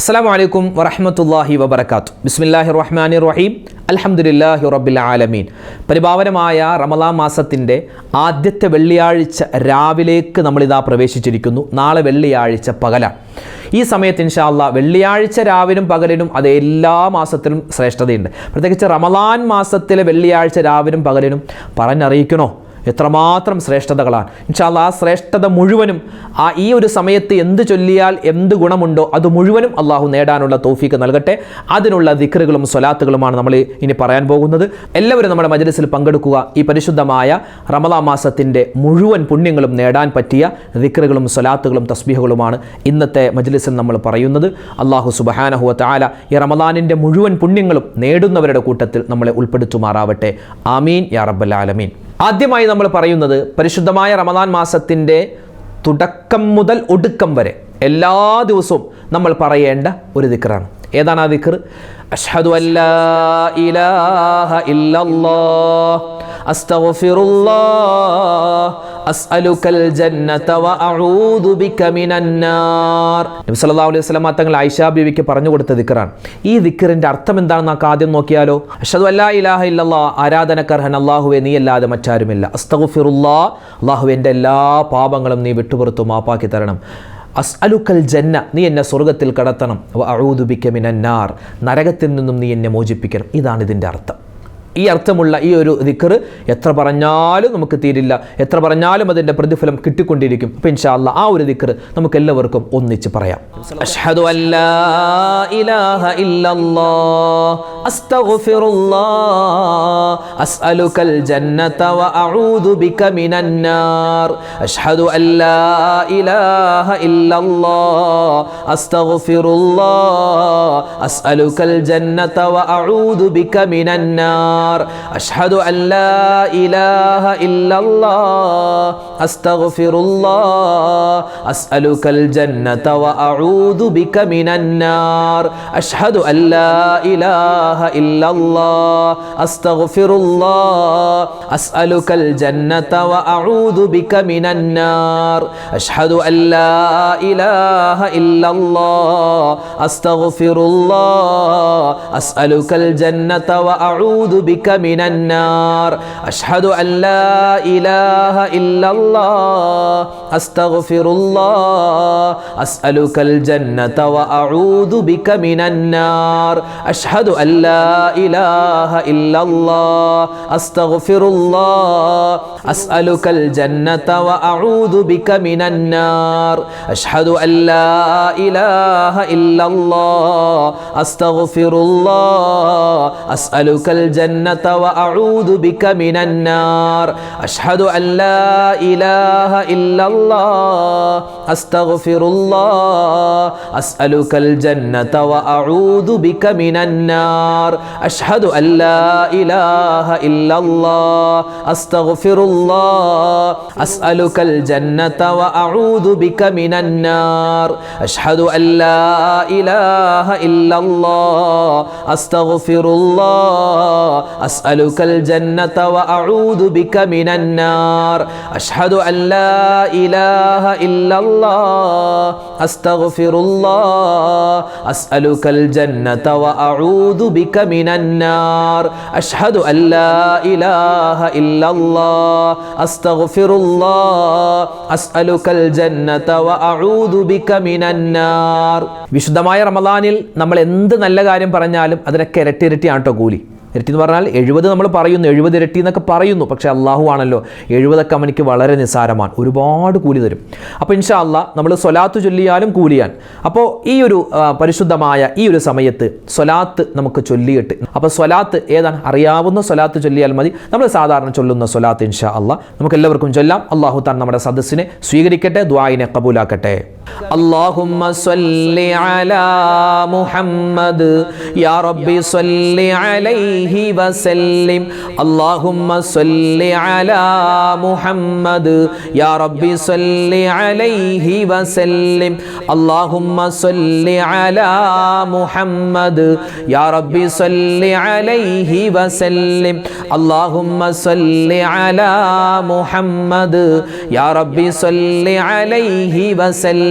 അസ്സലാമു അലൈക്കും വറഹ്മത്തുള്ളാഹി വബറകാതുഹു. ബിസ്മില്ലാഹിർ റഹ്മാനിർ റഹീം. അൽഹംദുലില്ലാഹി റബ്ബിൽ ആലമീൻ. പരിപാവനമായ റമളാൻ മാസത്തിൻ്റെ ആദ്യത്തെ വെള്ളിയാഴ്ച രാവിലേക്ക് നമ്മളിതാ പ്രവേശിച്ചിരിക്കുന്നു. നാളെ വെള്ളിയാഴ്ച പകലാണ്. ഈ സമയത്ത് ഇൻഷാ അല്ലാഹ് വെള്ളിയാഴ്ച രാവിലും പകലിനും അത് എല്ലാ മാസത്തിലും ശ്രേഷ്ഠതയുണ്ട്. പ്രത്യേകിച്ച് റമളാൻ മാസത്തിലെ വെള്ളിയാഴ്ച രാവിലും പകലിനും പറഞ്ഞറിയിക്കണോ എത്രമാത്രം ശ്രേഷ്ഠതകളാണ്. ഇൻഷാ അല്ലാഹ് ആ ശ്രേഷ്ഠത മുഴുവനും ഈ ഒരു സമയത്ത് എന്ത് ചൊല്ലിയാൽ എന്ത് ഗുണമുണ്ടോ അത് മുഴുവനും അള്ളാഹു നേടാനുള്ള തൗഫീക്ക് നൽകട്ടെ. അതിനുള്ള ദിക്റുകളും സ്വലാത്തുകളുമാണ് നമ്മൾ ഇനി പറയാൻ പോകുന്നത്. എല്ലാവരും നമ്മുടെ മജ്‌ലിസിൽ പങ്കെടുക്കുക. ഈ പരിശുദ്ധമായ റമളാൻ മാസത്തിൻ്റെ മുഴുവൻ പുണ്യങ്ങളും നേടാൻ പറ്റിയ ദിക്റുകളും സ്വലാത്തുകളും തസ്ബീഹുകളുമാണ് ഇന്നത്തെ മജ്‌ലിസിൽ നമ്മൾ പറയുന്നത്. അള്ളാഹു സുബ്ഹാനഹു വ തആല ഈ റമളാനിൻ്റെ മുഴുവൻ പുണ്യങ്ങളും നേടുന്നവരുടെ കൂട്ടത്തിൽ നമ്മളെ ഉൾപ്പെടുത്തുമാറാവട്ടെ. ആമീൻ യാ റബ്ബൽ ആലമീൻ. ആദ്യമായി നമ്മൾ പറയുന്നത് പരിശുദ്ധമായ റമളാൻ മാസത്തിൻ്റെ തുടക്കം മുതൽ ഒടുക്കം വരെ എല്ലാ ദിവസവും നമ്മൾ പറയേണ്ട ഒരു ദിക്റാണ്. ഏതാണ് ആ ദിക്ർ? അഷ്ഹദു അല്ലാ ഇലാഹ ഇല്ലല്ലാഹ് അസ്തഗ്ഫിറുല്ലാഹ് അസ്അലുകൽ ജന്നത വഅഊദു ബിക മിനന്നാർ. നബി സല്ലല്ലാഹു അലൈഹി വസല്ലം തങ്ങൾ ആയിഷ ബീവിക്ക് പറഞ്ഞു കൊടുത്ത ദിക്റാണ്. ഈ ദിക്റിന്റെ അർത്ഥം എന്താണെന്ന് നമുക്ക് ആദ്യം നോക്കിയാലോ. അഷ്ഹദു അല്ലാ ഇലാഹ ഇല്ലല്ലാഹ്, ആരാധനക്കർഹൻ അല്ലാഹുവേ നീയല്ലാതെ മറ്റാരുമില്ല. അസ്തഗ്ഫിറുല്ലാഹ്, അല്ലാഹുവേ എൻ്റെ എല്ലാ പാപങ്ങളും നീ വിട്ടുപുറത്തു മാപ്പാക്കി തരണം. അസ്അലുക്കൽ ജന്ന, നീ എന്നെ സ്വർഗത്തിൽ കടത്തണം. വഅഊദു ബിക മിനന്നാർ, നരകത്തിൽ നിന്നും നീ എന്നെ മോചിപ്പിക്കണം. ഇതാണ് ഇതിൻ്റെ അർത്ഥം. ഈ അർത്ഥമുള്ള ഈ ഒരു ദിക്ർ എത്ര പറഞ്ഞാലും നമുക്ക് തീരില്ല. എത്ര പറഞ്ഞാലും അതിൻ്റെ പ്രതിഫലം കിട്ടിക്കൊണ്ടിരിക്കും. അപ്പോൾ ഇൻഷാ അല്ലാഹ് ആ ഒരു ദിക്ർ നമുക്ക് എല്ലാവർക്കും ഒന്നിച്ച് പറയാം. അഷ്ഹദു അല്ലാ ഇലാഹ ഇല്ലല്ലാഹ് അസ്തഗ്ഫിറുല്ലാഹ് അസ്അലുകൽ ജന്നത വഅഊദു ബിക മിനന്നാർ. അഷ്ഹദു അല്ലാ ഇലാഹ ഇല്ലല്ലാഹ് അസ്തഗ്ഫിറുല്ലാഹ് അസ്അലുകൽ ജന്നത വഅഊദു ബിക മിനന്നാർ. أشهد أن لا إله إلا الله أستغفر الله أسألك الجنة وأعوذ بك من النار. أشهد أن لا إله إلا الله أستغفر الله أسألك الجنة وأعوذ بك من النار. أشهد أن لا إله إلا الله أستغفر الله أسألك الجنة وأعوذ بك من النار. أشهد أن لا إله إلا الله أستغفر الله أسألك الجنة وأعوذ بك من النار. أشهد أن لا إله إلا الله أستغفر الله أسألك الجنة وأعوذ بك من النار. أشهد أن لا إله إلا الله أستغفر الله أسألك الجنة وأعوذ بك من النار. أشهد أن لا إله إلا الله أستغفر الله أسألك الجنة وأعوذ بك من النار. أشهد أن لا إله إلا الله أستغفر الله أسألك الجنة وأعوذ بك من النار. أشهد أن لا إله إلا الله أستغفر الله أسألك الجنة وأعوذ بك من النار. أشهد أن لا إله إلا الله أستغفر الله أسألك الجنة وأعوذ بك من النار. أشهد أن لا إله إلا الله أستغفر الله أسألك الجنة وأعوذ بك من النار. വിശുദ്ധമായ റമളാനിൽ നമ്മൾ എന്ത് നല്ല കാര്യം പറഞ്ഞാലും അതിനൊക്കെ ഇരട്ടിയാണ് കേട്ടോ കൂലി. ഇരട്ടി എന്ന് പറഞ്ഞാൽ 70 നമ്മൾ പറയുന്നു, 70 ഇരട്ടി എന്നൊക്കെ പറയുന്നു. പക്ഷേ അള്ളാഹു ആണല്ലോ 70 അവനിക്ക് വളരെ നിസ്സാരമാണ്, ഒരുപാട് കൂലി തരും. അപ്പോൾ ഇൻഷാ അല്ലാഹ് നമ്മൾ സ്വലാത്ത് ചൊല്ലിയാലും കൂലിയാണ്. അപ്പോൾ ഈ ഒരു പരിശുദ്ധമായ ഈ ഒരു സമയത്ത് സ്വലാത്ത് നമുക്ക് ചൊല്ലിയിട്ട്, അപ്പോൾ സ്വലാത്ത് ഏതാണ് അറിയാവുന്ന സ്വലാത്ത് ചൊല്ലിയാൽ മതി. നമ്മൾ സാധാരണ ചൊല്ലുന്ന സ്വലാത്ത് ഇൻഷാ അല്ലാഹ് നമുക്ക് എല്ലാവർക്കും ചൊല്ലാം. അള്ളാഹു താൻ നമ്മുടെ സദസ്സിനെ സ്വീകരിക്കട്ടെ, ദുആഇനെ ഖബൂലാക്കട്ടെ. اللهم صل على محمد يا ربي صل عليه وسلم. اللهم صل على محمد يا ربي صل عليه وسلم. اللهم صل على محمد يا ربي صل عليه وسلم. اللهم صل على محمد يا ربي صل عليه وسلم.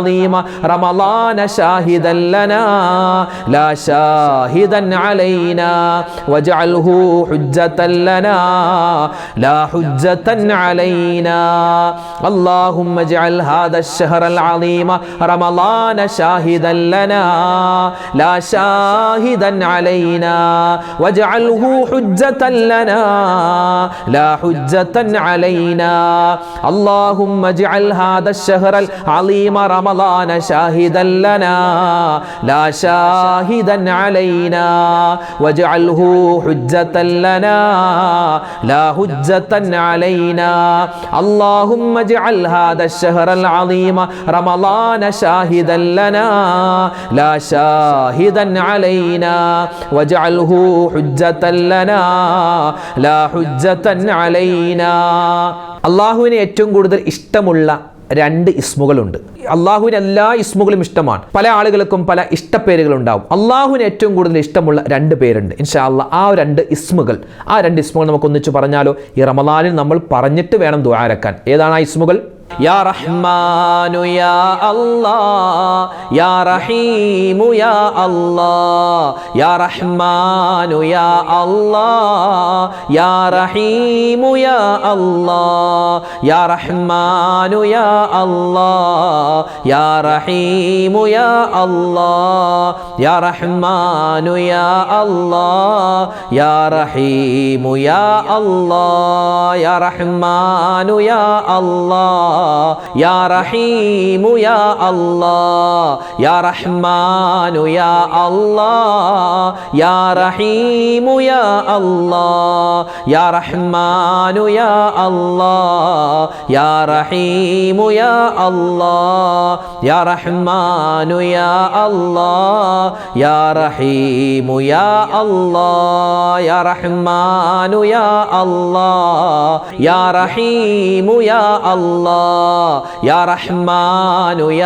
العظيم رمضان شاهدا لنا لا شاهدا علينا واجعله حجة لنا لا حجة علينا اللهم اجعل هذا الشهر العظيم رمضان شاهدا لنا لا شاهدا علينا واجعله حجة لنا لا حجة علينا اللهم اجعل هذا الشهر العظيم رمضان شاهدا لنا لا شاهدا علينا واجعله حجة لنا لا حجة علينا اللهم اجعل هذا الشهر العظيم رمضان شاهدا لنا لا شاهدا علينا واجعله حجة لنا لا حجة علينا അള്ളാഹുവിനെ ഏറ്റവും കൂടുതൽ ഇഷ്ടമുള്ള രണ്ട് ഇസ്മുകളുണ്ട്. അള്ളാഹുവിന് എല്ലാ ഇസ്മുകളും ഇഷ്ടമാണ്. പല ആളുകൾക്കും പല ഇഷ്ടപ്പേരുകളുണ്ടാവും. അള്ളാഹുവിന് ഏറ്റവും കൂടുതൽ ഇഷ്ടമുള്ള രണ്ട് പേരുണ്ട്. ഇൻഷാ അല്ലാഹ് ആ രണ്ട് ഇസ്മുകൾ നമുക്ക് ഒന്നിച്ച് പറഞ്ഞാലോ? ഈ റമളാനിൽ നമ്മൾ പറഞ്ഞിട്ട് വേണം ദുആ ഇറക്കാൻ. ഏതാണ് ആ ഇസ്മുകൾ? യാ റഹ്മാനു യാ അല്ലാഹ് യാ റഹീമു യാ അല്ലാഹ് യാ റഹ്മാനു യാ അല്ലാഹ് യാ റഹീമു യാ അല്ലാഹ് യാ റഹ്മാനു യാ അല്ലാഹ് യാ റഹീമു യാ അല്ലാഹ് യാ റഹ്മാനു യാ അല്ലാഹ് യാ റഹീമു യാ അല്ലാഹ് യാ റഹ്മാനു യാ അല്ലാഹ് يا رحيم يا الله يا رحمن يا الله يا رحيم يا الله يا رحمن يا الله يا رحيم يا الله يا رحمن يا الله يا رحيم يا الله يا رحمن يا الله يا رحيم يا الله يا رحمن يا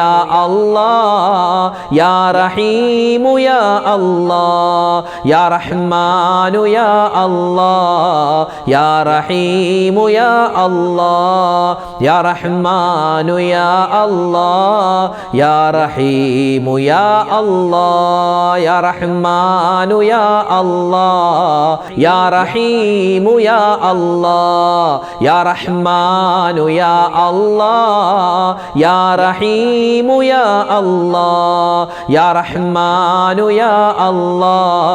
الله يا رحيم يا الله يا رحمن يا الله يا رحيم يا الله يا رحمن يا الله يا رحيم يا الله يا رحمن يا الله يا رحيم يا الله يا رحمن يا الله يا رحيم يا الله يا رحمن يا الله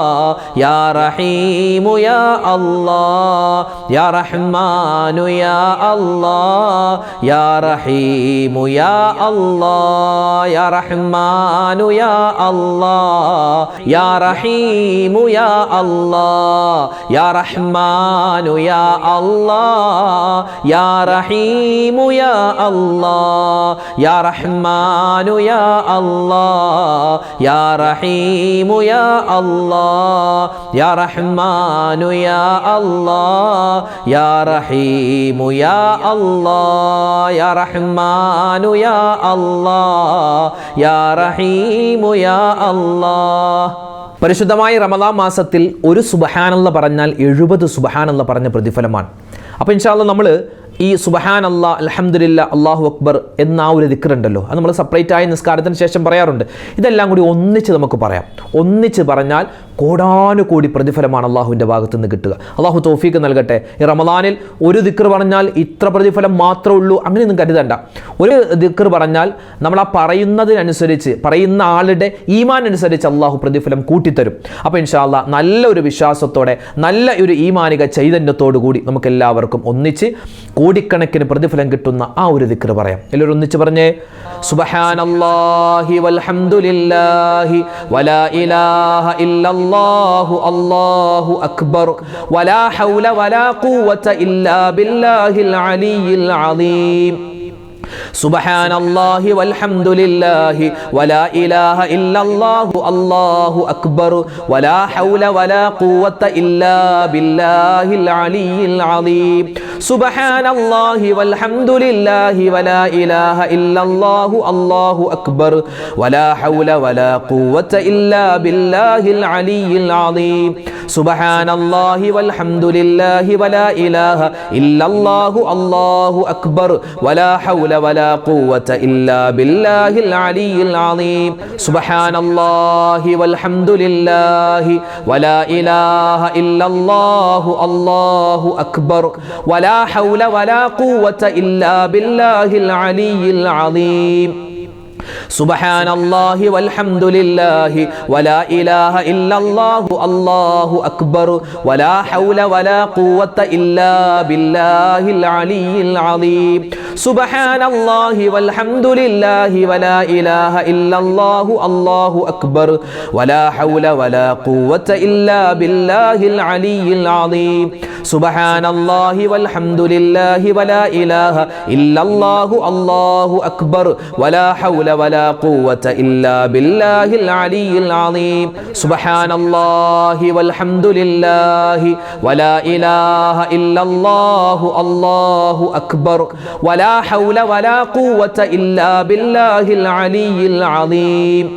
يا رحيم يا الله يا رحمن يا الله يا رحيم يا الله يا رحمن يا الله يا رحيم يا الله يا رحمن يا الله يا رحيم يا الله يا رحمن يا الله يا رحيم يا الله يا رحمن يا الله يا رحيم يا الله يا رحمن يا الله يا رحيم يا الله പരിശുദ്ധമായ റമളാൻ മാസത്തിൽ ഒരു സുബ്ഹാനല്ലാഹ് പറഞ്ഞാൽ 70 സുബ്ഹാനല്ലാഹ് പറഞ്ഞ പ്രതിഫലമാണ്. അപ്പോൾ ഇൻഷാ അല്ലാഹ് നമ്മൾ ഈ സുബ്ഹാനല്ലാഹ് അൽഹംദുലില്ലാഹ് അല്ലാഹു അക്ബർ എന്ന ആ ഒരു ദിക്ർ ഉണ്ടല്ലോ, അത് നമ്മൾ സെപ്പറേറ്റ് ആയി നിസ്കാരത്തിന് ശേഷം പറയാറുണ്ട്. ഇതെല്ലാം കൂടി ഒന്നിച്ച് നമുക്ക് പറയാം. ഒന്നിച്ച് പറഞ്ഞാൽ കോടാനുകോടി പ്രതിഫലമാണ് അള്ളാഹുവിൻ്റെ ഭാഗത്തു നിന്ന് കിട്ടുക. അള്ളാഹു തൗഫീക്ക് നൽകട്ടെ. ഈ റമളാനിൽ ഒരു ദിക്ർ പറഞ്ഞാൽ ഇത്ര പ്രതിഫലം മാത്രമേ ഉള്ളൂ അങ്ങനെയൊന്നും കരുതണ്ട. ഒരു ദിക്ർ പറഞ്ഞാൽ നമ്മൾ ആ പറയുന്നതിനനുസരിച്ച്, പറയുന്ന ആളുടെ ഈമാൻ അനുസരിച്ച് അള്ളാഹു പ്രതിഫലം കൂട്ടിത്തരും. അപ്പോൾ ഇൻഷാ അല്ലാഹ് നല്ല ഒരു വിശ്വാസത്തോടെ, നല്ല ഒരു ഈമാനിക ചൈതന്യത്തോടു കൂടി നമുക്ക് എല്ലാവർക്കും ഒന്നിച്ച് കോടിക്കണക്കിന് പ്രതിഫലം കിട്ടുന്ന ആ ഒരു ദിക്ർ പറയാം. എല്ലാവരും ഒന്നിച്ച് പറഞ്ഞേ, സുബ്ഹാനല്ലാഹി വൽഹംദുലില്ലാഹി വലാ ഇലാഹ ഇല്ലല്ലാഹു അല്ലാഹു അക്ബർ വലാ ഹൗല വലാ ഖുവത ഇല്ലാ ബില്ലാഹിൽ അലിയിൽ അലീം. سبحان الله والحمد لله ولا إله إلا الله الله أكبر ولا حول ولا قوة إلا بالله العلي العظيم. سبحان الله والحمد لله ولا إله إلا الله الله أكبر ولا حول ولا قوة إلا بالله العلي العظيم. സുബ്ഹാനല്ലാഹി വൽഹംദുലില്ലാഹി വലാ ഇലാഹ ഇല്ലല്ലാഹു അല്ലാഹു അക്ബർ വലാ ഹൗല വലാ ഖുവത ഇല്ലാ ബില്ലാഹിൽ അലിയിൽ അലീം. സുബ്ഹാനല്ലാഹി വൽഹംദുലില്ലാഹി വലാ ഇലാഹ ഇല്ലല്ലാഹു അല്ലാഹു അക്ബർ വലാ ഹൗല വലാ ഖുവത ഇല്ലാ ബില്ലാഹിൽ അലിയിൽ അലീം. സുബ്ഹാനല്ലാഹി വൽഹംദുലില്ലാഹി വലാ ഇലാഹ ഇല്ലല്ലാഹു അല്ലാഹു അക്ബർ വലാ ഹൗല വലാ ഖുവത ഇല്ലാ ബില്ലാഹിൽ അലിയിൽ അലീം. സുബ്ഹാനല്ലാഹി വൽഹംദുലില്ലാഹി വലാ ഇലാഹ ഇല്ലല്ലാഹു അല്ലാഹു അക്ബർ വലാ ഹൗല വലാ ഖുവത ഇല്ലാ ബില്ലാഹിൽ അലിയിൽ അലീം. സുബ്ഹാനല്ലാഹി വൽഹംദുലില്ലാഹി വലാ ഇലാഹ ഇല്ലല്ലാഹു അല്ലാഹു അക്ബർ വലാ ഹൗല വലാ ഖുവത ഇല്ലാ ബില്ലാഹിൽ അലിയിൽ അലീം. സുബ്ഹാനല്ലാഹി വൽഹംദുലില്ലാഹി വലാ ഇലാഹ ഇല്ലല്ലാഹു അല്ലാഹു അക്ബർ വലാ ഹൗല വലാ ഖുവത ഇല്ലാ ബില്ലാഹിൽ അലിയിൽ അലീം.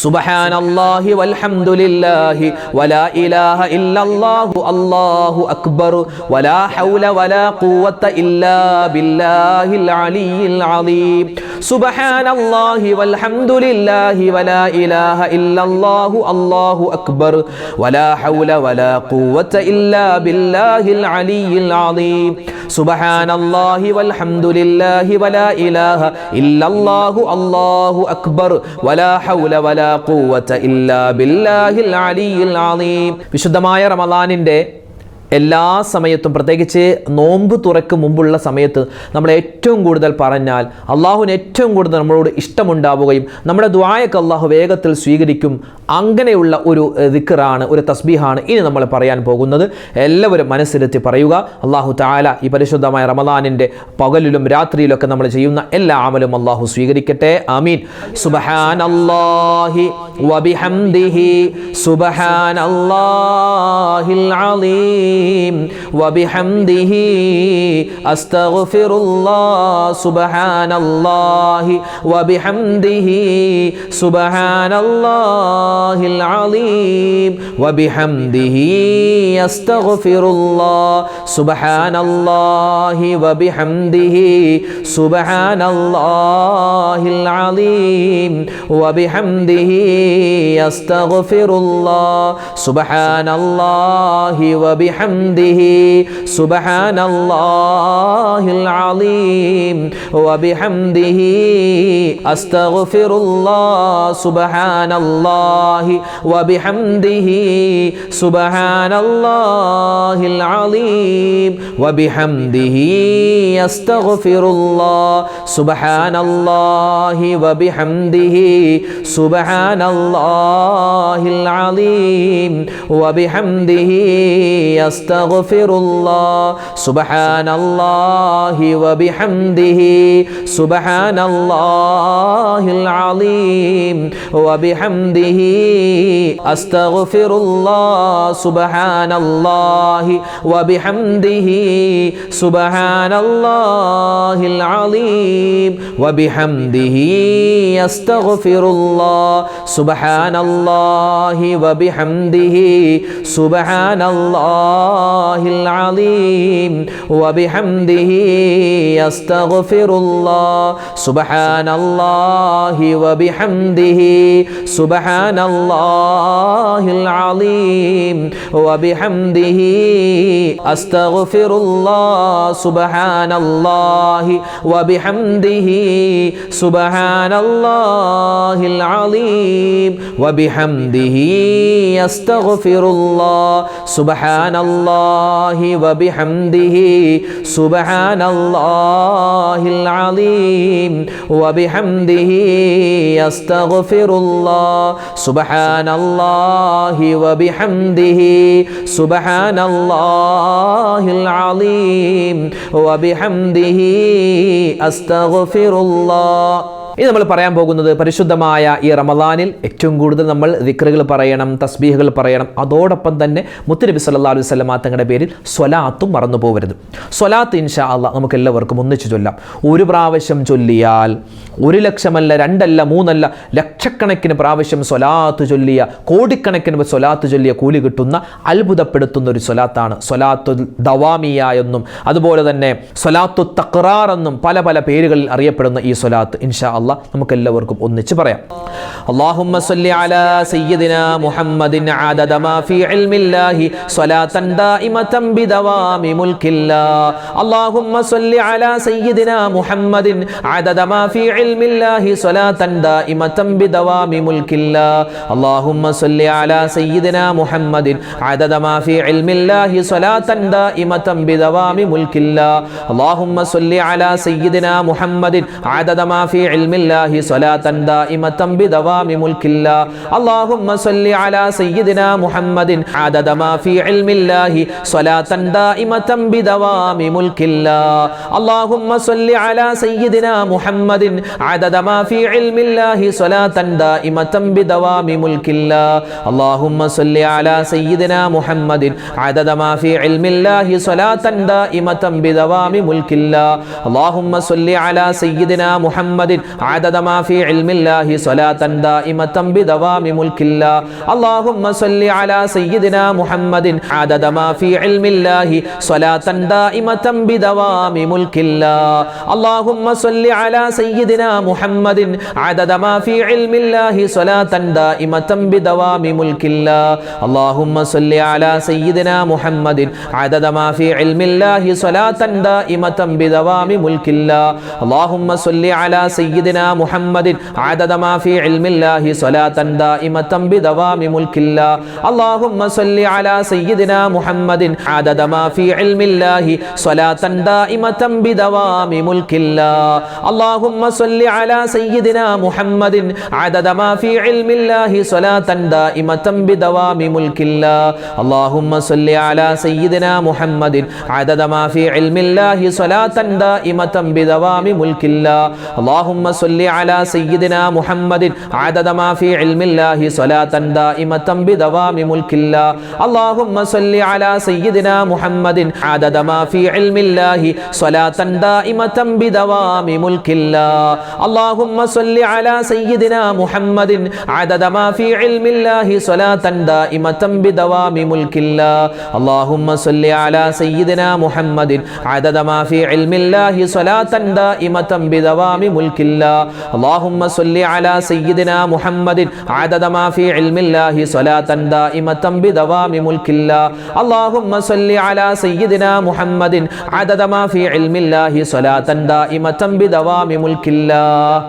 സുബ്ഹാനല്ലാഹി വൽഹംദുലില്ലാഹി വലാ ഇലാഹ ഇല്ലല്ലാഹു അല്ലാഹു അക്ബർ വലാ ഹൗല വലാ ഖുവത ഇല്ലാ ബില്ലാഹിൽ അലിയിൽ അലീം. സുബ്ഹാനല്ലാഹി വൽഹംദുലില്ലാഹി വലാ ഇലാഹ ഇല്ലല്ലാഹു അല്ലാഹു അക്ബർ വലാ ഹൗല വലാ ഖുവത ഇല്ലാ ബില്ലാഹിൽ അലിയിൽ അലീം. സുബ്ഹാനല്ലാഹി വൽഹംദുലില്ലാഹി വലാ ഇലാഹ ഇല്ലല്ലാഹു അല്ലാഹു അക്ബർ വലാ ഹൗല വലാ ഖുവത ഇല്ലാ ബില്ലാഹിൽ അലിയിൽ അലീം. വിശുദ്ധമായ റമളാനിന്റെ എല്ലാ സമയത്തും പ്രത്യേകിച്ച് നോമ്പ് തുറക്കും മുമ്പുള്ള സമയത്ത് നമ്മൾ ഏറ്റവും കൂടുതൽ പറഞ്ഞാൽ അള്ളാഹുവിന് ഏറ്റവും കൂടുതൽ നമ്മളോട് ഇഷ്ടമുണ്ടാവുകയും നമ്മുടെ ദുആയൊക്കെ അള്ളാഹു വേഗത്തിൽ സ്വീകരിക്കും. അങ്ങനെയുള്ള ഒരു ദിക്റാണ്, ഒരു തസ്ബീഹാണ് ഇനി നമ്മൾ പറയാൻ പോകുന്നത്. എല്ലാവരും മനസ്സിലെത്തി പറയുക. അള്ളാഹു തആല ഈ പരിശുദ്ധമായ റമളാനിൻ്റെ പകലിലും രാത്രിയിലൊക്കെ നമ്മൾ ചെയ്യുന്ന എല്ലാ അമലും അള്ളാഹു സ്വീകരിക്കട്ടെ. ആമീൻ. സുബ്ഹാനല്ലാഹി വബിഹംദിഹി സുബ്ഹാനല്ലാഹിൽ അലീം وبحمده أستغفر الله سبحان الله وبحمده سبحان الله العظيم وبحمده أستغفر الله سبحان الله وبحمده سبحان الله العظيم وبحمده أستغفر الله سبحان الله وبحمده سبحان الله العظيم وبحمده أستغفر الله سبحان الله وبحمده سبحان الله العظيم وبحمده أستغفر الله سبحان الله وبحمده سبحان الله العظيم وبحمده أستغفر الله سبحان الله وبحمده سبحان الله العظيم وبحمده أستغفر الله سبحان الله وبحمده سبحان الله العظيم وبحمده أستغفر الله سبحان الله وبحمده سبحان الله العظيم وبحمده أستغفر الله سبحان الله وبحمده سبحان الله العظيم وبحمده أستغفر الله سبحان الله وبحمده سبحان الله العظيم وبحمده أستغفر الله سبحان الله وبحمده سبحان الله العظيم وبحمده أستغفر الله سبحان الله وبحمده سبحان الله العظيم وبحمده أستغفر الله. ഇനി നമ്മൾ പറയാൻ പോകുന്നത് പരിശുദ്ധമായ ഈ റമദാനിൽ ഏറ്റവും കൂടുതൽ നമ്മൾ ദിക്റുകൾ പറയണം, തസ്ബീഹുകൾ പറയണം. അതോടൊപ്പം തന്നെ മുത്തുനബി സല്ലല്ലാഹു അലൈഹി വസല്ലം തങ്ങളുടെ പേരിൽ സ്വലാത്തും മറന്നു പോകരുത്. സ്വലാത്ത് ഇൻഷാ അല്ലാഹ് നമുക്ക് എല്ലാവർക്കും ഒന്നിച്ച് ചൊല്ലാം. ഒരു പ്രാവശ്യം ചൊല്ലിയാൽ 1,00,000 അല്ല, 2 അല്ല, 3 അല്ല, ലക്ഷക്കണക്കിന് പ്രാവശ്യം സ്വലാത്ത് ചൊല്ലിയ, കോടിക്കണക്കിന് സ്വലാത്ത് ചൊല്ലിയ കൂലി കിട്ടുന്ന അത്ഭുതപ്പെടുത്തുന്ന ഒരു സ്വലാത്താണ് സ്വലാത്തു ദവാമിയ എന്നും അതുപോലെ തന്നെ സ്വലാത്തു തഖ്റാർ എന്നും പല പല പേരുകളിൽ അറിയപ്പെടുന്ന ഈ സ്വലാത്ത് ഇൻഷാ അല്ലാഹ് നമുക്ക് എല്ലാവർക്കും ഒന്നിച്ച് പറയാം. അല്ലാഹുമ്മ സ്വല്ലി അലാ സയ്യിദിനാ മുഹമ്മദിൻ അദദ മാ ഫീ ഇൽമില്ലാഹി സ്വലാത്തൻ ദായിമതൻ ബിദവാമി മുൽക്കില്ലാഹ്. അല്ലാഹുമ്മ സ്വല്ലി അലാ സയ്യിദിനാ മുഹമ്മദിൻ അദദ മാ ഫീ ഇൽമില്ലാഹി സ്വലാത്തൻ ദായിമതൻ ബിദവാമി മുൽക്കില്ലാഹ്. അല്ലാഹുമ്മ സ്വല്ലി അലാ സയ്യിദിനാ മുഹമ്മദിൻ അദദ മാ ഫീ ഇൽമില്ലാഹി സ്വലാത്തൻ ദായിമതൻ ബിദവാമി മുൽക്കില്ലാഹ്. അല്ലാഹുമ്മ സ്വല്ലി അലാ സയ്യിദിനാ മുഹമ്മദിൻ അദദ മാ ഫീ ഇൽമില്ലാഹി സ്വലാത്തൻ ദായിമതൻ ബിദവാമി മുൽക്കില്ലാഹ്. അല്ലാഹുമ്മ സ്വല്ലി അലാ സയ്യിദിനാ മുഹമ്മദിൻ അദദ മാ ഫീ ഇൽമില്ലാഹി സ്വലാത്തൻ ദായിമതൻ ബിദവാമി മുൽക്കില്ലാഹ്. അല്ലാഹുമ്മ സ്വല്ലി അലാ സയ്യിദിനാ മുഹമ്മദിൻ അദദ മാ ഫീ ഇൽമില്ലാഹി സ്വലാത്തൻ ദായിമതൻ ബിദവാമി മുൽക്കില്ലാഹ്. അല്ലാഹുമ്മ സ്വല്ലി അലാ സയ്യിദിനാ മുഹമ്മദിൻ അദദ മാ ഫീ ഇൽമില്ലാഹി സ്വലാത്തൻ ദായിമതൻ ബിദവാമി മുൽക്കില്ലാഹ്. അല്ലാഹുമ്മ സ്വല്ലി അലാ സയ്യിദിനാ മുഹമ്മദിൻ അദദ മാ ഫീ ഇൽമില്ലാഹി സ്വലാത്തൻ ദായിമതൻ ബിദവാമി മുൽക്കില്ലാഹ്. അല്ലാഹുമ്മ സ്വല്ലി അലാ സയ്യിദിനാ മുഹമ്മദിൻ അദദ മാ ഫീ ഇൽമില്ലാഹി സ്വലാത്തൻ ദായിമതൻ ബിദവാമി മുൽക്കില്ലാഹ്. അല്ലാഹുമ്മ സ്വല്ലി അലാ സയ്യിദിനാ മുഹമ്മദിൻ അദദ മാ ഫീ ഇൽമില്ലാഹി സ്വലാത്തൻ ദായിമതൻ ബിദവാമി മുൽക്കില്ലാഹ്. അല്ലാഹുമ്മ സ്വല്ലി അലാ സയ്യിദിനാ മുഹമ്മദിൻ അദദ മാ ഫീ ഇൽമില്ലാഹി സ്വലാത്തൻ ദായിമതൻ ബിദവാമി മുൽക്കില്ലാഹ്. അല്ലാഹുമ്മ സ്വല്ലി അലാ സയ്യിദിനാ മുഹമ്മദിൻ അദദ മാ ഫീ ഇൽമില്ലാഹി സ്വലാത്തൻ ദായിമതൻ ബിദവാമി മുൽക്കില്ലാഹ്. അല്ലാഹുമ്മ സ്വല്ലി അലാ സയ്യിദിനാ മുഹമ്മദിൻ അദദ മാ ഫീ ഇൽമില്ലാഹി സ്വലാത്തൻ ദായിമതൻ ബിദവാമി മുൽക്കില്ലാഹ്. അല്ലാഹുമ്മ സ്വല്ലി അലാ സയ്യിദിനാ മുഹമ്മദിൻ അദദ മാ ഫീ ഇൽമില്ലാഹി സ്വലാത്തൻ ദായിമതൻ ബിദവാമി മുൽക്കില്ലാഹ്. അല്ലാഹുമ്മ സ്വല്ലി അലാ സയ്യിദിനാ മുഹമ്മദിൻ അദദ മാ ഫീ ഇൽമില്ലാഹി സ്വലാത്തൻ ദായിമതൻ ബിദവാമി മുൽക്കില്ലാഹ്. അല്ലാഹുമ്മ സ്വല്ലി അലാ സയ്യിദിനാ മുഹമ്മദിൻ അദദ മാ ഫീ ഇൽമില്ലാഹി സ്വലാത്തൻ ദായിമതൻ ബിദവാമി മുൽക്കില്ലാഹ്. അല്ലാഹുമ്മ സ്വല്ലി അലാ സയ്യിദിനാ മുഹമ്മദിൻ അദദ മാ ഫീ ഇൽമില്ലാഹി സ്വലാത്തൻ ദായിമതൻ ബിദവാമി മുൽക്കില്ലാഹ്. അല്ലാഹുമ്മ സ്വല്ലി അലാ സയ്യിദിനാ മുഹമ്മദിൻ അദദ മാ ഫീ ഇൽമില്ലാഹി സ്വലാത്തൻ ദായിമതൻ ബിദവാമി മുൽക്കില്ലാഹ്. അല്ലാഹുമ്മ സ്വല്ലി അലാ സയ്യിദിനാ മുഹമ്മദിൻ അദദ മാ ഫീ ഇൽമില്ലാഹി സ്വലാത്തൻ ദായിമതൻ ബിദവാമി മുൽക്കില്ലാഹ്. അല്ലാഹുമ്മ സ്വല്ലി അലാ സയ്യിദിനാ മുഹമ്മദിൻ അദദ മാ ഫീ ഇൽമില്ലാഹി സ്വലാത്തൻ ദായിമതൻ ബിദവാമി മുൽക്കില്ലാഹ്. അല്ലാഹുമ്മ സ്വല്ലി അലാ സയ്യിദിനാ മുഹമ്മദിൻ അദദ മാ ഫീ ഇൽമില്ലാഹി സ്വലാത്തൻ ദായിമതൻ ബിദവാമി മുൽക്കില്ലാഹ്.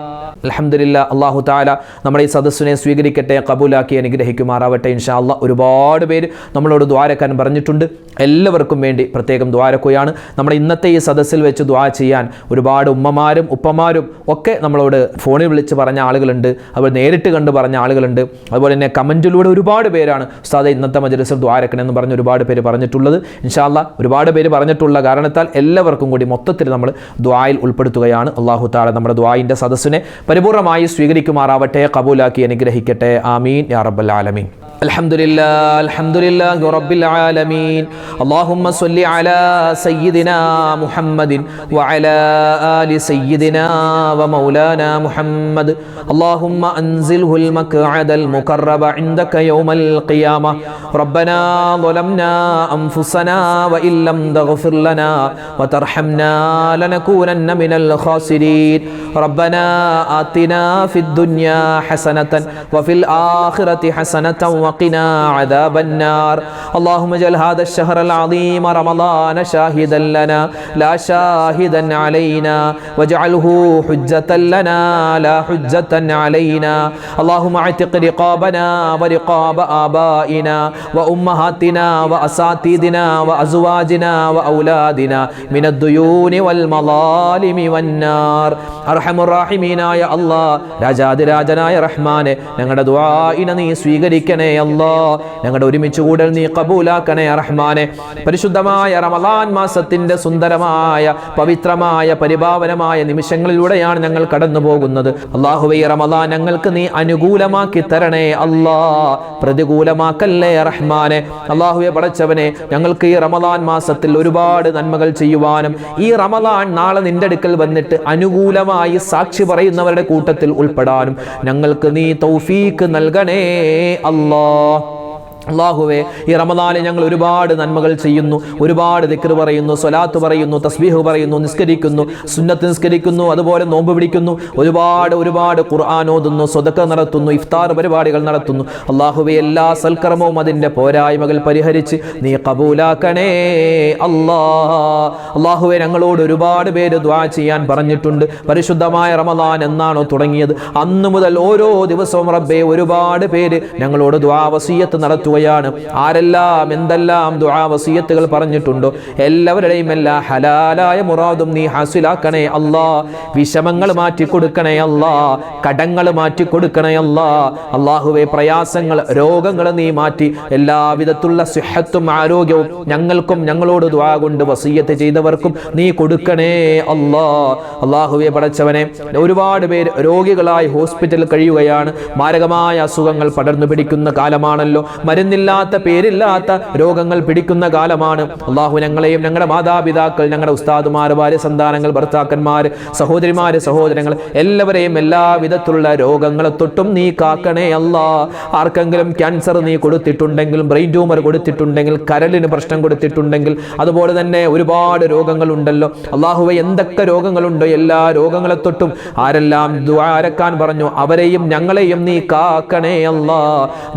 അൽഹംദുലില്ലാ. അല്ലാഹു തആല നമ്മുടെ ഈ സദസ്സിനെ സ്വീകരിക്കട്ടെ, കബൂലാക്കി അനുഗ്രഹിക്കുമാറാവട്ടെ. ഇൻഷാ അല്ലാഹ് ഒരുപാട് പേര് നമ്മളോട് ദ്വാരക്കാൻ പറഞ്ഞിട്ടുണ്ട്. എല്ലാവർക്കും വേണ്ടി പ്രത്യേകം ദ്വാരക്കുകയാണ്. നമ്മുടെ ഇന്നത്തെ ഈ സദസ്സിൽ വെച്ച് ദ്വാ ചെയ്യാൻ ഒരുപാട് ഉമ്മമാരും ഉപ്പമാരും ഒക്കെ നമ്മളോട് ഫോണിൽ വിളിച്ച് പറഞ്ഞ ആളുകളുണ്ട്, അതുപോലെ നേരിട്ട് കണ്ട് പറഞ്ഞ ആളുകളുണ്ട്. അതുപോലെ തന്നെ കമൻറ്റിലൂടെ ഒരുപാട് പേരാണ് ഉസ്താദെ ഇന്നത്തെ മജ്‌ലിസിൽ ദ്വാരക്കണമെന്ന് പറഞ്ഞ് ഒരുപാട് പേര് പറഞ്ഞിട്ടുള്ളത്. ഇൻഷാ അല്ലാഹ് ഒരുപാട് പേര് പറഞ്ഞിട്ടുള്ള കാരണത്താൽ എല്ലാവർക്കും കൂടി മൊത്തത്തിൽ നമ്മൾ ദ്വായിൽ ഉൾപ്പെടുത്തുകയാണ്. അല്ലാഹു തആല നമ്മുടെ ദ്വായിൻ്റെ സദസ്സിനെ പരിപൂർണമായി സ്വീകരിക്കുമാറാവട്ടെ, കബൂലാക്കി അനുഗ്രഹിക്കട്ടെ. ആമീൻ യാ റബ്ബൽ ആലമീൻ. അൽഹംദുലില്ലാഹി റബ്ബിൽ ആലമീൻ. അല്ലാഹുമ്മ സ്വല്ലി അലാ സയ്യിദിനാ മുഹമ്മദിൻ വഅലാ ആലി സയ്യിദിനാ വമൗലാനാ മുഹമ്മദ്. അല്ലാഹുമ്മ അൻസിൽഹുൽ മഖ്അദൽ മുഖറബ ഇൻദക യൗമൽ ഖിയാമ. റബ്ബനാ ളലംനാ അൻഫുസനാ വഇൻ ലം തഗ്ഫിർ ലനാ വതർഹംനാ ലനകൂനന്ന മിനൽ ഖാസിരീൻ. റബ്ബനാ ആതിനാ ഫിദ് ദുനിയാ ഹസനതൻ വഫിൽ ആഖിറതി ഹസനതൻ وقنا عذاب النار. اللهم اجعل هذا الشهر العظيم رمضان شاهدا لنا لا شاهدا علينا واجعله حجة لنا لا حجة علينا. اللهم اعتق رقابنا ورقاب آبائنا وأمهاتنا وأساتذتنا وأزواجنا وأولادنا من الديون والمظالم والنار. أرحم الراحمين يا الله. രാജാതിരാജനായ റഹ്മാനെ, ഞങ്ങളുടെ ദുആഇനെ നീ സ്വീകരിക്കണേ അല്ലാ. ഞങ്ങളുടെ ഒരുമിച്ച് കൂടൽ നീ കബൂലാക്കണേ റഹ്മാനെ. പരിശുദ്ധമായ റമളാൻ മാസത്തിന്റെ സുന്ദരമായ പവിത്രമായ പരിപാവനമായ നിമിഷങ്ങളിലൂടെയാണ് ഞങ്ങൾ കടന്നു പോകുന്നത്. അല്ലാഹുവേ, ഈ റമളാൻ ഞങ്ങൾക്ക് നീ അനുകൂലമാക്കി തരണേ അല്ലാ, പ്രതികൂലമാക്കല്ലേ റഹ്മാനെ. അല്ലാഹുവേ പടച്ചവനെ, ഞങ്ങൾക്ക് ഈ റമളാൻ മാസത്തിൽ ഒരുപാട് നന്മകൾ ചെയ്യുവാനും ഈ റമളാൻ നാളെ നിന്റെ അടുക്കൽ വന്നിട്ട് അനുകൂലമായി സാക്ഷി പറയുന്നവരുടെ കൂട്ടത്തിൽ ഉൾപ്പെടാനും ഞങ്ങൾക്ക് നീ തൗഫീക്ക് നൽകണേ അല്ലാ. അല്ലാഹുവേ, ഈ റമളാനിൽ ഞങ്ങൾ ഒരുപാട് നന്മകൾ ചെയ്യുന്നു, ഒരുപാട് ദിക്ർ പറയുന്നു, സ്വലാത്ത് പറയുന്നു, തസ്ബീഹ് പറയുന്നു, നിസ്കരിക്കുന്നു, സുന്നത്ത് നിസ്കരിക്കുന്നു, അതുപോലെ നോമ്പ് പിടിക്കുന്നു, ഒരുപാട് ഖുർആൻ ഓതുന്നു, സ്വതക്ക നടത്തുന്നു, ഇഫ്താർ പരിപാടികൾ നടത്തുന്നു. അല്ലാഹുവേ, എല്ലാ സൽക്കർമ്മവും അതിൻ്റെ പോരായ്മകൾ പരിഹരിച്ച് നീ കബൂലാക്കണേ അല്ലാ. അല്ലാഹുവേ, ഞങ്ങളോട് ഒരുപാട് പേര് ദുആ ചെയ്യാൻ പറഞ്ഞിട്ടുണ്ട്. പരിശുദ്ധമായ റമളാൻ എന്നാണോ തുടങ്ങിയത് അന്ന് മുതൽ ഓരോ ദിവസവും റബ്ബേ ഒരുപാട് പേര് ഞങ്ങളോട് ദുആ വസിയത്ത് നടത്തുകയാണ്. ആരെല്ലാം എന്തെല്ലാം ദുആ വസിയത്തുകൾ പറഞ്ഞിട്ടുണ്ടോ എല്ലാവരുടെയും എല്ലാ ഹലാലായ മുറാദും നീ ഹാസിലാക്കണേ അല്ലാ. വിഷമങ്ങൾ മാറ്റി കൊടുക്കണേ അല്ലാ, കടങ്ങൾ മാറ്റി കൊടുക്കണേ അല്ലാ. അല്ലാഹുവേ, പ്രയാസങ്ങൾ രോഗങ്ങൾ നീ മാറ്റി എല്ലാവിധത്തുള്ള സിഹത്തും ആരോഗ്യവും ഞങ്ങൾക്കും ഞങ്ങളോട് ദുആ കൊണ്ട് വസിയത്ത് ചെയ്തവർക്കും നീ കൊടുക്കണേ അല്ലാ. അല്ലാഹുവേ പടച്ചവനെ, ഒരുപാട് പേര് രോഗികളായി ഹോസ്പിറ്റലിൽ കഴിയുകയാണ്. മാരകമായ അസുഖങ്ങൾ പടർന്നു പിടിക്കുന്ന കാലമാണല്ലോ. മരുന്നില്ലാത്ത പേരില്ലാത്ത രോഗങ്ങൾ പിടിക്കുന്ന കാലമാണ്. അല്ലാഹു, ഞങ്ങളെയും ഞങ്ങളുടെ മാതാപിതാക്കൾ, ഞങ്ങളുടെ ഉസ്താദുമാർ, ഭാര്യ സന്താനങ്ങൾ, ഭർത്താക്കന്മാർ, സഹോദരിമാര്, സഹോദരങ്ങൾ എല്ലാവരെയും എല്ലാവിധത്തിലുള്ള രോഗങ്ങളെ തൊട്ടും നീ കാക്കണേ അല്ലാ. ആർക്കെങ്കിലും ക്യാൻസർ നീ കൊടുത്തിട്ടുണ്ടെങ്കിൽ, ബ്രെയിൻ ട്യൂമർ കൊടുത്തിട്ടുണ്ടെങ്കിൽ, കരളിന് പ്രശ്നം കൊടുത്തിട്ടുണ്ടെങ്കിൽ, അതുപോലെ തന്നെ ഒരുപാട് രോഗങ്ങളുണ്ടല്ലോ അല്ലാഹുവേ. എന്തൊക്കെ രോഗങ്ങളുണ്ടോ എല്ലാ രോഗങ്ങളെ തൊട്ടും ആരെല്ലാം ദുആ അരക്കാൻ പറഞ്ഞു അവരെയും ഞങ്ങളെയും നീ കാക്കണേ അല്ലാ.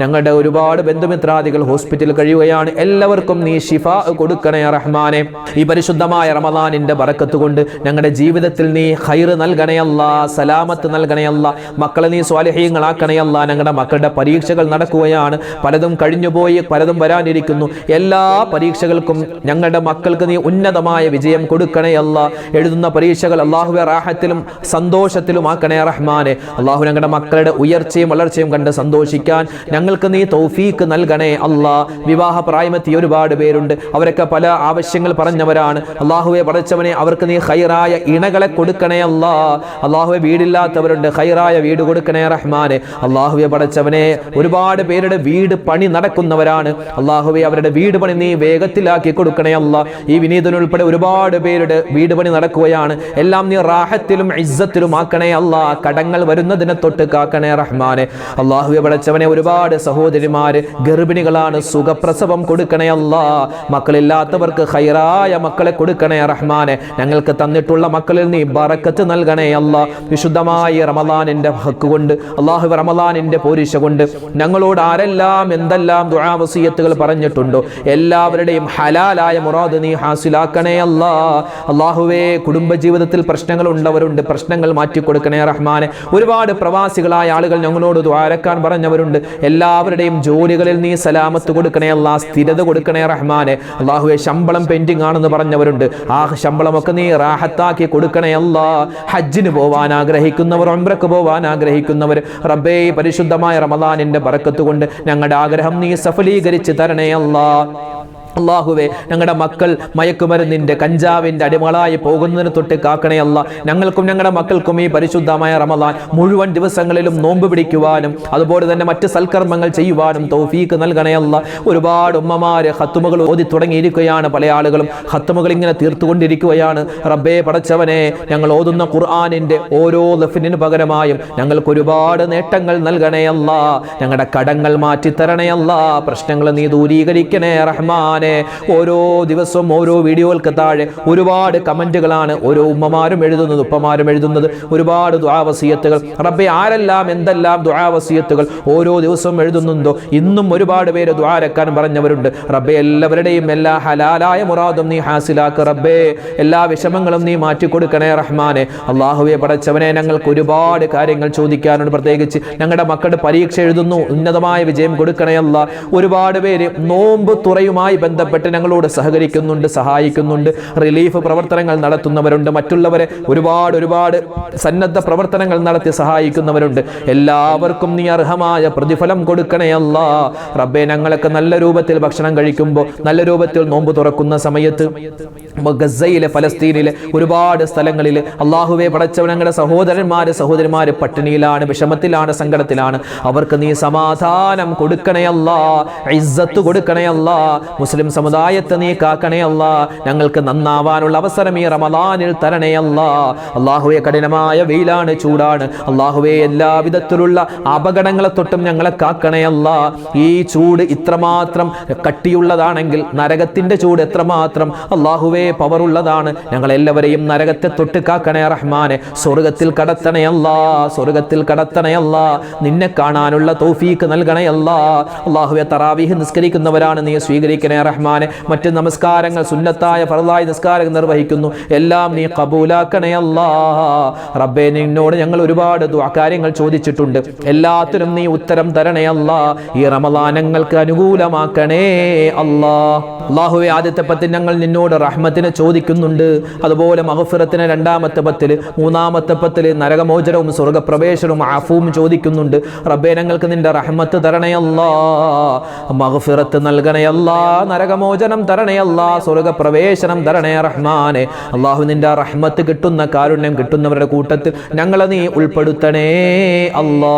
ഞങ്ങളുടെ ഒരുപാട് ബന്ധുമിത്രാദികൾ ഹോസ്പിറ്റലിൽ കഴിയുകയാണ്. എല്ലാവർക്കും നീ ശിഫാ കൊടുക്കണേ റഹ്മാനെ. ഈ പരിശുദ്ധമായ റമളാനിന്റെ ബറക്കത്ത് കൊണ്ട് ഞങ്ങളുടെ ജീവിതത്തിൽ നീ ഖൈർ നൽകണേ അല്ലാ, സലാമത്ത് നൽകണേ അല്ലാ. മക്കളെ നീ സ്വാലിഹീങ്ങളാക്കണേ അല്ലാ. ഞങ്ങളുടെ മക്കളുടെ പരീക്ഷകൾ നടക്കുകയാണ്. പലതും കഴിഞ്ഞുപോയി, പലതും വരാനിരിക്കുന്നു. എല്ലാ പരീക്ഷകൾക്കും ഞങ്ങളുടെ മക്കൾക്ക് നീ ഉന്നതമായ വിജയം കൊടുക്കണേ അല്ലാ. എഴുതുന്ന പരീക്ഷകൾ അല്ലാഹുവേ റാഹത്തിലും സന്തോഷത്തിലും ആക്കണേ റഹ്മാനെ. അല്ലാഹു, ഞങ്ങളുടെ മക്കളുടെ ഉയർച്ചയും വളർച്ചയും കണ്ട് സന്തോഷിക്കാൻ ഞങ്ങൾക്ക് നീ തൗഫീക്ക് നൽകണേ അല്ലാ. വിവാഹ പ്രായമെത്തിയ ഒരുപാട് പേരുണ്ട്. അവരൊക്കെ പല ആവശ്യങ്ങൾ പറഞ്ഞവരാണ്. അല്ലാഹുവേ പടച്ചവനെ, അവർക്ക് നീ ഖൈറായ ഇണകളെ കൊടുക്കണേ അല്ലാ. അല്ലാഹുവേ, വീടില്ലാത്തവരുണ്ട്, ഖൈറായ വീട് കൊടുക്കണേ റഹ്മാനെ. അല്ലാഹുവേ പടച്ചവനെ, ഒരുപാട് പേരുടെ വീട് പണി നടക്കുന്നവരാണ്. അല്ലാഹുവേ, അവരുടെ വീട് പണി നീ വേഗത്തിലാക്കി കൊടുക്കണേ അല്ലാ. ഈ വിനീതനുൾപ്പെടെ ഒരുപാട് പേരുടെ വീട് പണി നടക്കുകയാണ്. എല്ലാം നീ റാഹത്തിലും ഇസ്സത്തിലും ആക്കണേ അല്ലാ. കടങ്ങൾ വരുന്നതിനെ തൊട്ട് കാക്കണേ റഹ്മാനെ. അല്ലാഹുവേ പടച്ചവനെ, ഒരുപാട് സഹോദരിമാര് ഗർഭിണികളാണ്, സുഖപ്രസവം കൊടുക്കണേ അല്ലാ. മക്കളില്ലാത്തവർക്ക് ഖൈറായ മക്കളെ കൊടുക്കണേ റഹ്മാനെ. ഞങ്ങൾക്ക് തന്നിട്ടുള്ള മക്കളിൽ നീ ബറക്കത്ത് നൽകണേ അല്ലാ. വിശുദ്ധമായ റമളാനിന്റെ ഹക്ക് കൊണ്ട്, അല്ലാഹു റമളാനിന്റെ പോരിശ കൊണ്ട് ഞങ്ങളോട് ആരെല്ലാം എന്തെല്ലാം ദുആ വസിയത്തുകൾ പറഞ്ഞിട്ടുണ്ടോ എല്ലാവരുടെയും ഹലാലായ മുറാദ് നീ ഹാസിലാക്കണേ അല്ലാ. അല്ലാഹുവേ, കുടുംബജീവിതത്തിൽ പ്രശ്നങ്ങൾ ഉള്ളവരുണ്ട്, പ്രശ്നങ്ങൾ മാറ്റി കൊടുക്കണേ റഹ്മാനെ. ഒരുപാട് പ്രവാസികളായ ആളുകൾ ഞങ്ങളോട് ദുആ അരക്കാൻ പറഞ്ഞവരുണ്ട്. എല്ലാവരുടെയും ജോലികളിൽ നീ സലാമത്ത് കൊടുക്കണേ അല്ലാ, സ്ഥിരത കൊടുക്കണേ റഹ്മാനെ. അല്ലാഹുവേ, ശമ്പളം പെൻഡിങ് ആണെന്ന് പറഞ്ഞവരുണ്ട്. ആ ശമ്പളമൊക്കെ നീ റാഹത്താക്കി കൊടുക്കണേ അല്ലാ. ഹജ്ജിന് പോവാൻ ആഗ്രഹിക്കുന്നവർ, ഉംറക്ക് പോവാൻ ആഗ്രഹിക്കുന്നവർ റബ്ബേ, പരിശുദ്ധമായ റമളാനിന്റെ ബറക്കത്ത് കൊണ്ട് ഞങ്ങളുടെ ആഗ്രഹം നീ സഫലീകരിച്ച് തരണേ അല്ലാ. അല്ലാഹുവേ, ഞങ്ങളുടെ മക്കൾ മയക്കുമരുന്നിന്റെ കഞ്ചാവിന്റെ അടിമകളായി പോകുന്നതിന് തൊട്ട് കാക്കണേ അല്ലാ. ഞങ്ങൾക്കും ഞങ്ങളുടെ മക്കൾക്കും ഈ പരിശുദ്ധമായ റമളാൻ മുഴുവൻ ദിവസങ്ങളിലും നോമ്പ് പിടിക്കുവാനും അതുപോലെ തന്നെ മറ്റ് സൽക്കർമ്മങ്ങൾ ചെയ്യുവാനും തൗഫീക്ക് നൽകണേ അല്ലാ. ഒരുപാട് ഉമ്മമാര് ഖത്തുമുകൾ ഓതി തുടങ്ങിയിരിക്കുകയാണ്. പല ആളുകളും ഖത്തുമുകൾ ഇങ്ങനെ തീർത്തുകൊണ്ടിരിക്കുകയാണ്. റബ്ബേ പടച്ചവനെ, ഞങ്ങൾ ഓതുന്ന ഖുർആനിന്റെ ഓരോ ലഫ്നിന് പകരമായും ഞങ്ങൾക്ക് ഒരുപാട് നേട്ടങ്ങൾ നൽകണേ അല്ലാ. ഞങ്ങളുടെ കടങ്ങൾ മാറ്റി തരണേ അല്ലാ. പ്രശ്നങ്ങൾ നീ ദൂരീകരിക്കണേ റഹ്മാൻ. ഓരോ ദിവസവും ഓരോ വീഡിയോകൾക്ക് താഴെ ഒരുപാട് കമന്റുകളാണ് ഓരോ ഉമ്മമാരും എഴുതുന്നത്, ഉപ്പമാരും എഴുതുന്നത്. ഒരുപാട് ദുആ വസിയത്തുകൾ റബ്ബേ, ആരെല്ലാം എന്തെല്ലാം ദുആ വസിയത്തുകൾ ഓരോ ദിവസവും എഴുതുന്നുണ്ടോ. ഇന്നും ഒരുപാട് പേര് ദുആ അരക്കാൻ പറഞ്ഞവരുണ്ട്. റബ്ബേ, എല്ലാവരുടെയും എല്ലാ ഹലാലായ മുറാദും നീ ഹാസിലാക്ക് റബ്ബേ. എല്ലാ വിഷമങ്ങളും നീ മാറ്റി കൊടുക്കണേ റഹ്മാനെ. അല്ലാഹുവേ പടച്ചവനെ, ഞങ്ങൾക്ക് ഒരുപാട് കാര്യങ്ങൾ ചോദിക്കാനുണ്ട്. പ്രത്യേകിച്ച് ഞങ്ങളുടെ മക്കളുടെ പരീക്ഷ എഴുതുന്നു, ഉന്നതമായ വിജയം കൊടുക്കണേ അല്ലാ. ഒരുപാട് പേര് നോമ്പ് തുറയുമായി ബന്ധപ്പെട്ട് ഞങ്ങളോട് സഹകരിക്കുന്നുണ്ട്, സഹായിക്കുന്നുണ്ട്. റിലീഫ് പ്രവർത്തനങ്ങൾ നടത്തുന്നവരുണ്ട്, മറ്റുള്ളവരെ ഒരുപാട് സന്നദ്ധ പ്രവർത്തനങ്ങൾ നടത്തി സഹായിക്കുന്നവരുണ്ട്. എല്ലാവർക്കും നീ അർഹമായ പ്രതിഫലം കൊടുക്കണേ അല്ലാ. റബ്ബേ, ഞങ്ങളൊക്കെ നല്ല രൂപത്തിൽ ഭക്ഷണം കഴിക്കുമ്പോൾ, നല്ല രൂപത്തിൽ നോമ്പ് തുറക്കുന്ന സമയത്ത് ഗസയിലെ, ഫലസ്തീനിലെ ഒരുപാട് സ്ഥലങ്ങളിൽ അള്ളാഹുവെ പടച്ചവൻ, ഞങ്ങളുടെ സഹോദരന്മാര് പട്ടിണിയിലാണ്, വിഷമത്തിലാണ്, സങ്കടത്തിലാണ്. അവർക്ക് നീ സമാധാനം കൊടുക്കണേ അല്ലാ, ഇസ്സത്ത് കൊടുക്കണേ അല്ലാ. മുസ്ലിം സമുദായത്തെ നീ കാക്കണേ അല്ലാ. ഞങ്ങൾക്ക് നന്നാവാനുള്ള അവസരം ഈ റമദാനിൽ തരണേ അല്ലാ. അള്ളാഹുവെ, കഠിനമായ വെയിലാണ്, ചൂടാണ്. അള്ളാഹുവെ, എല്ലാവിധത്തിലുള്ള അപകടങ്ങളെ തൊട്ടും ഞങ്ങളെ കാക്കണേ അല്ലാ. ഈ ചൂട് ഇത്രമാത്രം കട്ടിയുള്ളതാണെങ്കിൽ നരകത്തിന്റെ ചൂട് എത്രമാത്രം അള്ളാഹുവെ പവറുള്ളതാണ്. ഞങ്ങളെല്ലാവരെയും നരകത്തെ തൊട്ട് കാക്കണേ റഹ്മാനെ. സ്വർഗത്തിൽ കടത്തണേ അല്ലാ, സ്വർഗത്തിൽ കടത്തണേ അല്ലാ. നിന്നെ കാണാനുള്ള തൗഫീക്ക് നൽകണേ അല്ലാ. അള്ളാഹുവെ, തറാവീഹ് നിസ്കരിക്കുന്നവരാണ്, നീ സ്വീകരിക്കണേ റഹ്മാനെ. മറ്റ് നമസ്കാരങ്ങൾ, സുന്നത്തായ ഫർളായ നിസ്കാരം നിർവഹിക്കുന്നു, എല്ലാം നീ ഖബൂലാക്കണേ അല്ലാ. റബ്ബേ, നിന്നോട് ഞങ്ങൾ ഒരുപാട് ദുആ കാര്യങ്ങൾ ചോദിച്ചിട്ടുണ്ട്, എല്ലാത്തിനും നീ ഉത്തരം തരണേ അല്ലാ. ഈ റമളാൻ ഞങ്ങൾക്ക് അനുകൂലമാക്കണേ അല്ലാ. അല്ലാഹുവേ, ആദ്യത്തെ പത്തിൽ ഞങ്ങൾ നിന്നോട് റഹ്മത്തിനെ ചോദിക്കുന്നുണ്ട്, അതുപോലെ മഗ്ഫിറത്തിന് രണ്ടാമത്തെ പത്തിൽ, മൂന്നാമത്തെ പത്തിൽ നരകമോചനവും സ്വർഗപ്രവേശനവും അഫൂവും ചോദിക്കുന്നുണ്ട്. റബ്ബേ, ഞങ്ങൾക്ക് നിന്റെ റഹ്മത്ത് തരണേ അല്ലാ, മഗ്ഫിറത്ത് നൽകണേ അല്ലാ, നരകമോചനം തരണേ അല്ലാ, സ്വർഗപ്രവേശനം തരണേ റഹ്മാനെ. അല്ലാഹു, നിന്റെ റഹ്മത്ത് കിട്ടുന്ന, കാരുണ്യം കിട്ടുന്നവരുടെ കൂട്ടത്തിൽ ഞങ്ങളെ നീ ഉൾപ്പെടുത്തണേ അല്ലാ.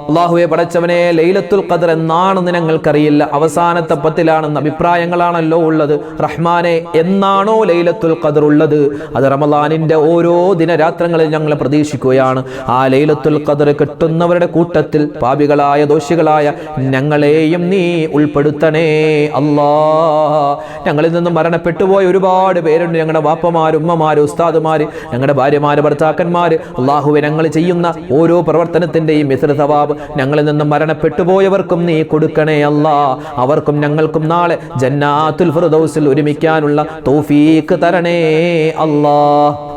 അല്ലാഹുവേ, പടച്ചവനെ, ലൈലത്തുൽ ഖദ്ർ എന്നാണെന്ന് ഞങ്ങൾക്കറിയില്ല, അവസാനത്തെ പത്തിലാണെന്ന് അഭിപ്രായങ്ങളാണല്ലോ ഉള്ളത്. റഹ്മാനെ, എന്നാണോ ലൈലത്തുൽ ഖദ്ർ ഉള്ളത്, അത് റമളാനിന്റെ ഓരോ ദിനരാത്രങ്ങളിൽ ഞങ്ങൾ പ്രതീക്ഷിക്കുകയാണ്. ആ ലൈലത്തുൽ ഖദ്ർ കിട്ടുന്നവരുടെ കൂട്ടത്തിൽ പാപികളായ, ദോഷികളായ ഞങ്ങളെയും നീ ഉൾപ്പെടുത്തണേ അല്ലാ. ഞങ്ങളിൽ നിന്ന് മരണപ്പെട്ടുപോയ ഒരുപാട് പേരുണ്ട്, ഞങ്ങളുടെ വാപ്പമാര്, ഉമ്മമാര്, ഉസ്താദുമാര്, ഞങ്ങളുടെ ഭാര്യമാര്, ഭർത്താക്കന്മാര്. അല്ലാഹുവേ, ഞങ്ങൾ ചെയ്യുന്ന ഓരോ പ്രവർത്തനത്തിന്റെയും മിസ്ര സവാബ് ഞങ്ങളിൽ നിന്ന് മരണപ്പെട്ടുപോയവർക്കും നീ കൊടുക്കണേ അല്ലാ. അവർക്കും ഞങ്ങൾക്കും നാളെ ജന്നാത്തുൽ ഫിർദൗസിൽ ഒരുമിക്കാനുള്ള തൗഫീഖ് തരണേ അല്ലാ.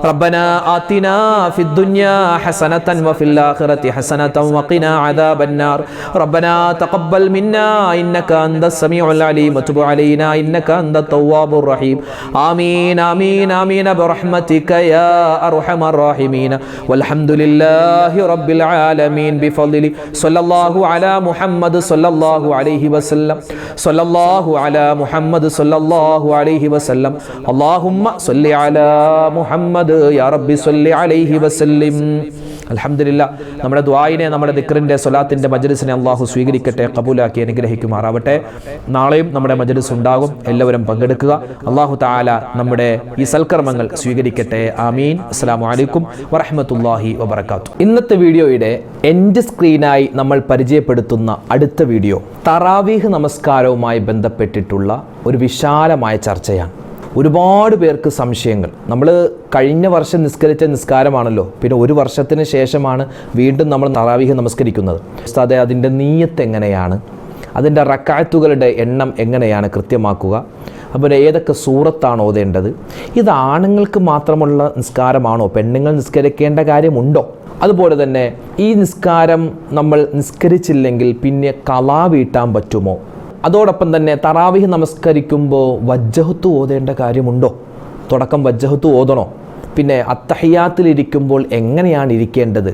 റബ്ബനാ ആതിനാ ഫിദ് ദുനിയാ ഹസനതൻ വഫിൽ ആഖിറതി ഹസനതൻ വഖിനാ അദാബന്നാർ. റബ്ബനാ തഖബ്ബൽ മിന്നാ ഇന്നക അൻതസ് സമീഉൽ അലീം വതുബ് അലൈനാ ഇന്നക അൻതത് തവ്വാബുർ റഹീം. ആമീൻ ആമീൻ ആമീൻ ബിറഹ്മതിക യാ അർഹമർ റഹീമീൻ. വൽഹംദുലില്ലാഹി റബ്ബിൽ ആലമീൻ ബിഫദ്ലി സ്വല്ലല്ലാഹു അലാ മുഹമ്മദ് സ്വല്ലല്ലാഹു അലൈഹി വസല്ലം. സ്വല്ലല്ലാഹു അലാ മുഹമ്മദ് സ്വല്ലല്ലാഹു അലൈഹി വസല്ലം. അല്ലാഹുമ്മ സ്വല്ലി അലാ മുഹമ്മദ് യാ റബ്ബി സ്വല്ലി അലൈഹി വസല്ലിം. അൽഹംദുലില്ലാഹ്, നമ്മുടെ ദുആയിനെ, നമ്മുടെ ദിക്റിന്റെ സ്വലാത്തിന്റെ മജ്ലിസിനെ അല്ലാഹു സ്വീകരിക്കട്ടെ, ഖബൂലാക്കി അനുഗ്രഹിക്കുമാറാവട്ടെ. നാളെയും നമ്മുടെ മജ്ലിസ് ഉണ്ടാകും, എല്ലാവരും പങ്കെടുക്കുക. അല്ലാഹു തആല നമ്മുടെ ഈ സൽക്കർമ്മങ്ങൾ സ്വീകരിക്കട്ടെ. ആമീൻ. അസ്സലാമു അലൈക്കും വറഹ്മത്തുള്ളാഹി വബറകാതുഹു. ഇന്നത്തെ വീഡിയോയുടെ എൻഡ് സ്ക്രീനായി നമ്മൾ പരിചയപ്പെടുത്തുന്ന അടുത്ത വീഡിയോ തറാവീഹ് നമസ്കാരവുമായി ബന്ധപ്പെട്ടിട്ടുള്ള ഒരു വിശാലമായ ചർച്ചയാണ്. ഒരുപാട് പേർക്ക് സംശയങ്ങൾ. നമ്മൾ കഴിഞ്ഞ വർഷം നിസ്കരിച്ച നിസ്കാരമാണല്ലോ, പിന്നെ ഒരു വർഷത്തിന് ശേഷമാണ് വീണ്ടും നമ്മൾ തറാവീഹ് നമസ്കരിക്കുന്നത്. ഉസ്താദേ, അതിൻ്റെ നീയത്ത് എങ്ങനെയാണ്, അതിൻ്റെ റക്അത്തുകളുടെ എണ്ണം എങ്ങനെയാണ് കൃത്യമാക്കുക, അതുപോലെ ഏതൊക്കെ സൂറത്താണ് ഓതേണ്ടത്, ഇത് ആണുങ്ങൾക്ക് മാത്രമുള്ള നിസ്കാരമാണോ, പെണ്ണുങ്ങൾ നിസ്കരിക്കേണ്ട കാര്യമുണ്ടോ, അതുപോലെ തന്നെ ഈ നിസ്കാരം നമ്മൾ നിസ്കരിച്ചില്ലെങ്കിൽ പിന്നെ ഖളാ വീട്ടാൻ പറ്റുമോ, അതോടൊപ്പം തന്നെ തറാവീഹ് നമസ്കരിക്കുമ്പോൾ വജ്ജഹത്ത് ഓതേണ്ട കാര്യമുണ്ടോ, തുടക്കം വജ്ജഹത്ത് ഓതണോ, പിന്നെ അത്തഹിയാത്തിലിരിക്കുമ്പോൾ എങ്ങനെയാണ് ഇരിക്കേണ്ടത്,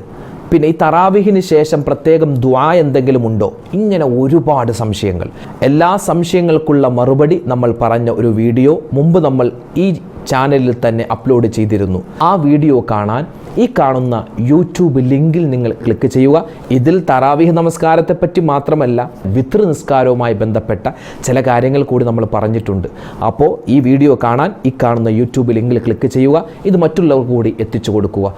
പിന്നെ ഈ തറാവീഹിന് ശേഷം പ്രത്യേകം ദുആ എന്തെങ്കിലും ഉണ്ടോ, ഇങ്ങനെ ഒരുപാട് സംശയങ്ങൾ. എല്ലാ സംശയങ്ങൾക്കുള്ള മറുപടി നമ്മൾ പറഞ്ഞ ഒരു വീഡിയോ മുമ്പ് നമ്മൾ ഈ ചാനലിൽ തന്നെ അപ്ലോഡ് ചെയ്തിരുന്നു. ആ വീഡിയോ കാണാൻ ഈ കാണുന്ന യൂട്യൂബ് ലിങ്കിൽ നിങ്ങൾ ക്ലിക്ക് ചെയ്യുക. ഇതിൽ തറാവീഹ് നമസ്കാരത്തെ പറ്റി മാത്രമല്ല, വിത്ർ നിസ്കാരവുമായി ബന്ധപ്പെട്ട ചില കാര്യങ്ങൾ കൂടി നമ്മൾ പറഞ്ഞിട്ടുണ്ട്. അപ്പോൾ ഈ വീഡിയോ കാണാൻ ഈ കാണുന്ന യൂട്യൂബ് ലിങ്കിൽ ക്ലിക്ക് ചെയ്യുക. ഇത് മറ്റുള്ളവർക്ക് കൂടി എത്തിച്ചു കൊടുക്കുക.